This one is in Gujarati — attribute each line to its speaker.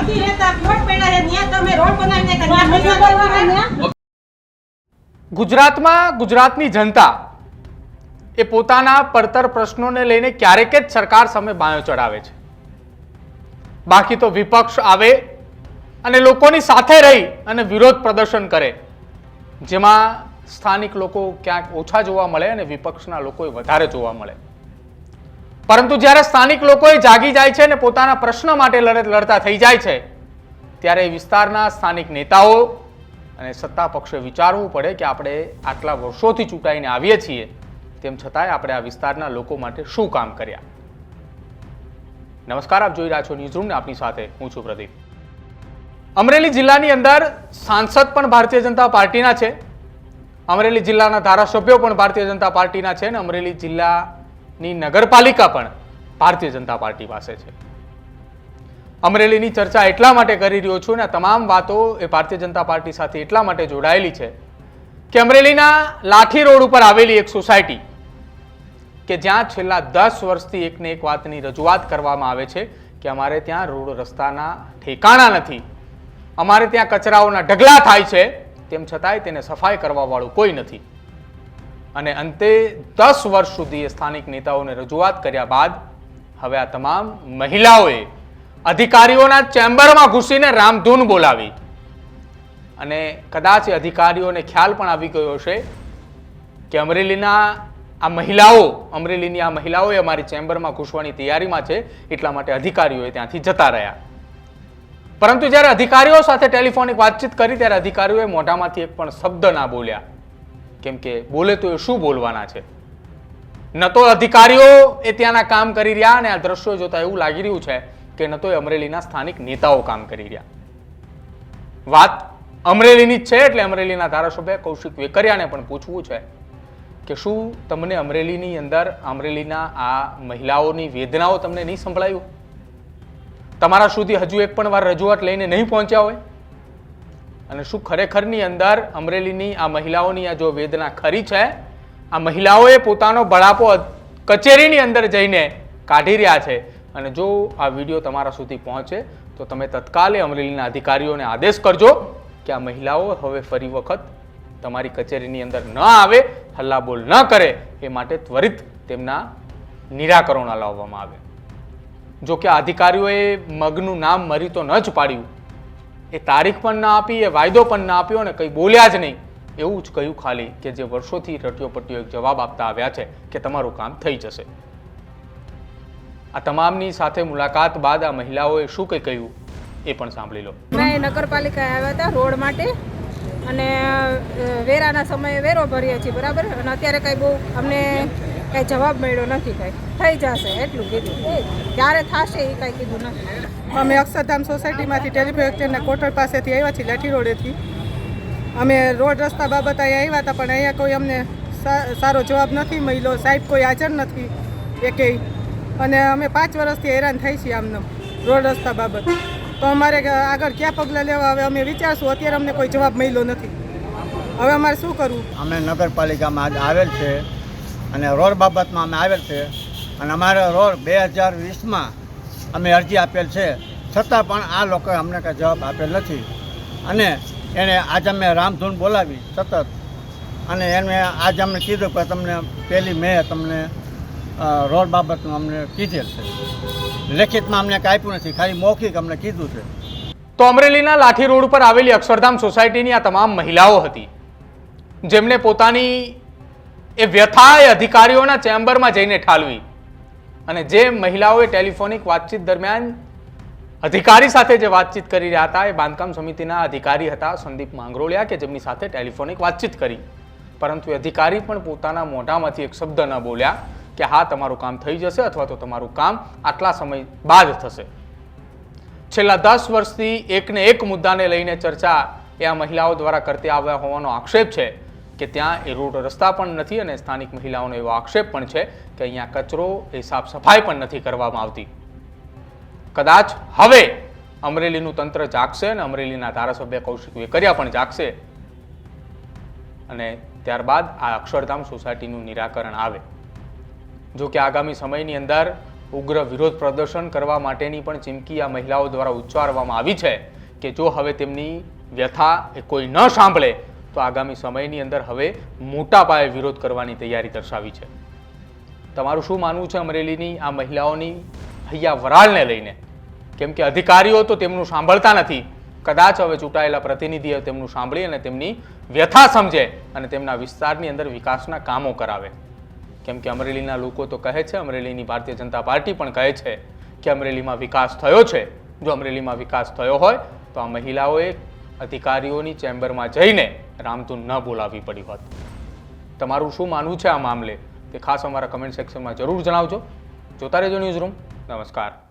Speaker 1: નથી રહેતા પ્લોટ પડ્યા છે ત્યાં તમે રોડ બનાવીને ત્યાં પૈસા દેવાના.
Speaker 2: ગુજરાતમાં ગુજરાતની જનતા એ પોતાના પડતર પ્રશ્નોને લઈને ક્યારેક જ સરકાર સામે બાયો ચડાવે છે. બાકી તો વિપક્ષ આવે અને લોકોની સાથે રહી અને વિરોધ પ્રદર્શન કરે, જેમાં સ્થાનિક લોકો ક્યાંક ઓછા જોવા મળે અને વિપક્ષના લોકો વધારે જોવા મળે. પરંતુ જ્યારે સ્થાનિક લોકો જાગી જાય છે અને પોતાના પ્રશ્ન માટે લડતા થઈ જાય છે, ત્યારે વિસ્તારના સ્થાનિક નેતાઓ અને સત્તા પક્ષે વિચારવું પડે કે આપણે આટલા વર્ષોથી ચૂંટાઈને આવીએ છીએ, તેમ છતાંય આપણે આ વિસ્તારના લોકો માટે શું કામ કર્યા. નમસ્કાર, આપ જોઈ રહ્યા છો ન્યૂઝરૂમ ને આપની સાથે હું છું પ્રદીપ. અમરેલી જિલ્લાની અંદર સાંસદ પણ ભારતીય જનતા પાર્ટીના છે, અમરેલી જિલ્લાના ધારાસભ્યો પણ ભારતીય જનતા પાર્ટીના છે અને અમરેલી જિલ્લાની નગરપાલિકા પણ ભારતીય જનતા પાર્ટી પાસે છે. અમરેલીની ચર્ચા એટલા માટે કરી રહ્યો છું અને તમામ વાતો એ ભારતીય જનતા પાર્ટી સાથે એટલા માટે જોડાયેલી છે કે અમરેલીના લાઠી રોડ ઉપર આવેલી એક સોસાયટી કે જ્યાં છેલ્લા 10 વર્ષથી એકને એક વાતની રજૂઆત કરવામાં આવે છે કે અમારે ત્યાં રોડ રસ્તાના ઠેકાણા નથી, અમારે ત્યાં કચરાઓના ઢગલા થાય છે, તેમ છતાંય તેને સફાઈ કરવા વાળું કોઈ નથી. અને અંતે 10 વર્ષ સુધી એ સ્થાનિક નેતાઓને રજૂઆત કર્યા બાદ હવે આ તમામ મહિલાઓએ અધિકારીઓના ચેમ્બરમાં ઘૂસીને રામધૂન બોલાવી અને કદાચ એ અધિકારીઓને ખ્યાલ પણ આવી ગયો હશે કે અમરેલીની આ મહિલાઓએ અમારી ચેમ્બરમાં ઘૂસવાની તૈયારીમાં છે, એટલા માટે અધિકારીઓએ ત્યાંથી જતા રહ્યા. પરંતુ જ્યારે અધિકારીઓ સાથે ટેલિફોનિક વાતચીત કરી ત્યારે અધિકારીઓએ મોઢામાંથી એક પણ શબ્દ ના બોલ્યા, કેમ કે બોલે તો એ શું બોલવાના છે. ન તો અધિકારીઓ એ ત્યાંના કામ કરી રહ્યા અને આ દ્રશ્યો જોતા એવું લાગી રહ્યું છે કે ન તો એ અમરેલીના સ્થાનિક નેતાઓ કામ કરી રહ્યા. વાત અમરેલીની જ છે એટલે અમરેલીના ધારાસભ્ય કૌશિક વેકરિયાને પણ પૂછવું છે કે શું તમને અમરેલીની અંદર અમરેલીના આ મહિલાઓની વેદનાઓ તમને નહીં સંભળાયું? તમારા સુધી હજુ એક પણ વાર રજૂઆત લઈને નહીં પહોંચ્યા હોય? અને શું ખરેખરની અંદર અમરેલીની આ મહિલાઓની આ જો વેદના ખરી છે, આ મહિલાઓએ પોતાનો બળાપો કચેરીની અંદર જઈને કાઢી રહ્યા છે, અને જો આ વિડીયો તમારા સુધી પહોંચે તો તમે તત્કાલે અમરેલીના અધિકારીઓને આદેશ કરજો કે આ મહિલાઓ હવે ફરી વખત તમારી કચેરીની અંદર ન આવે, હલ્લાબોલ ન કરે, એ માટે ત્વરિત તેમના નિરાકરણો લાવવામાં આવે. જો કે અધિકારીઓએ મગનું નામ મરી તો ન જ પાડ્યું, એ તારીખ પણ ના આપી, એ વાયદો પણ ના આપ્યો અને કંઈ બોલ્યા જ નહીં, એવું જ કહ્યું ખાલી કે જે વર્ષોથી રટ્યો પટ્યો એક જવાબ આપતા આવ્યા છે કે તમારું કામ થઈ જશે. આ તમામની સાથે મુલાકાત બાદ આ મહિલાઓએ શું કંઈ કહ્યું એ પણ સાંભળી લો.
Speaker 3: મેં નગરપાલિકાએ આવ્યા હતા રોડ માટે અને વેરાના સમયે વેરો ભરીએ છીએ, બરાબર, અને અત્યારે કંઈ બહુ અમને કંઈ જવાબ મળ્યો નથી. કંઈ થઈ જશે એટલું કીધું, ક્યારે થશે એ કંઈ કીધું નથી.
Speaker 4: અમે અક્ષરધામ સોસાયટીમાંથી ટેલિફોન કોટર પાસેથી આવ્યા છીએ, લાઠી રોડેથી. અમે રોડ રસ્તા બાબત અહીંયા આવ્યા હતા, પણ અહીંયા કોઈ અમને સારો જવાબ નથી મળ્યો, સાહેબ કોઈ હાજર નથી એકેય, અને અમે 5 વર્ષથી હેરાન થઈ છીએ આમને રોડ રસ્તા બાબત. તો અમારે આગળ ક્યાં પગલાં લેવા હવે અમે વિચારશું, અત્યારે અમને કોઈ જવાબ મળ્યો નથી. હવે અમારે શું કરવું?
Speaker 5: અમે નગરપાલિકામાં આજ આવેલ છે અને રોડ બાબતમાં અમે આવેલ છે, અને અમારો રોડ 2020માં અમે અરજી આપેલ છે, છતાં પણ આ લોકોએ અમને કંઈ જવાબ આપેલ નથી. અને એને આજે અમે રામધૂન બોલાવી સતત, અને એને આજે અમને કીધું કે તમને 1 મે તમને રોડ બાબતનું અમને કીધેલ છે, લેખિતમાં અમને કાંઈ આપ્યું નથી, ખાલી મૌખિક અમને કીધું છે.
Speaker 2: તો અમરેલીના લાઠી રોડ ઉપર આવેલી અક્ષરધામ સોસાયટીની આ તમામ મહિલાઓ હતી જેમને પોતાની એ વ્યથા એ અધિકારીઓના ચેમ્બરમાં જઈને ઠાલવી, અને જે મહિલાઓએ ટેલિફોનિક વાતચીત દરમિયાન અધિકારી સાથે જે વાતચીત કરી રહ્યા હતા એ બાંધકામ સમિતિના અધિકારી હતા સંદીપ માંગરોળિયા, કે જેમની સાથે ટેલિફોનિક વાતચીત કરી, પરંતુ એ અધિકારી પણ પોતાના મોઢામાંથી એક શબ્દ ન બોલ્યા કે હા તમારું કામ થઈ જશે અથવા તો તમારું કામ આટલા સમય બાદ થશે. છેલ્લા 10 વર્ષથી એકને એક મુદ્દાને લઈને ચર્ચા એ આ મહિલાઓ દ્વારા કરતી આવ્યા હોવાનો આક્ષેપ છે કે ત્યાં એ રોડ રસ્તા પણ નથી, અને સ્થાનિક મહિલાઓનો એવો આક્ષેપ પણ છે કે અહીંયા કચરો એ સાફ સફાઈ પણ નથી કરવામાં આવતી. કદાચ હવે અમરેલીનું તંત્ર જાગશે અને અમરેલીના ધારાસભ્ય કૌશિક વેકરિયા પણ જાગશે, અને ત્યારબાદ આ અક્ષરધામ સોસાયટીનું નિરાકરણ આવે. જો કે આગામી સમયની અંદર ઉગ્ર વિરોધ પ્રદર્શન કરવા માટેની પણ ચીમકી આ મહિલાઓ દ્વારા ઉચ્ચારવામાં આવી છે કે જો હવે તેમની વ્યથા એ કોઈ ન સાંભળે તો આગામી સમયની અંદર હવે મોટા પાયે વિરોધ કરવાની તૈયારી દર્શાવી છે. તમારું શું માનવું છે અમરેલીની આ મહિલાઓની હૈયા વરાળને લઈને? કેમ કે અધિકારીઓ તો તેમનું સાંભળતા નથી. કદાચ હવે ચૂંટાયેલા પ્રતિનિધિઓ તેમનું સાંભળી અને તેમની વ્યથા સમજે અને તેમના વિસ્તારની અંદર વિકાસના કામો કરાવે. કેમ કે અમરેલીના લોકો તો કહે છે, અમરેલીની ભારતીય જનતા પાર્ટી પણ કહે છે કે અમરેલીમાં વિકાસ થયો છે. જો અમરેલીમાં વિકાસ થયો હોય તો આ મહિલાઓએ અધિકારીઓની ચેમ્બરમાં જઈને રામધૂન ન બોલાવવી પડી હોત. તમારું શું માનવું છે આ મામલે તે ખાસ અમારા કમેન્ટ સેક્શનમાં જરૂર જણાવજો. જોતા રહેજો ન્યૂઝ રૂમ. નમસ્કાર.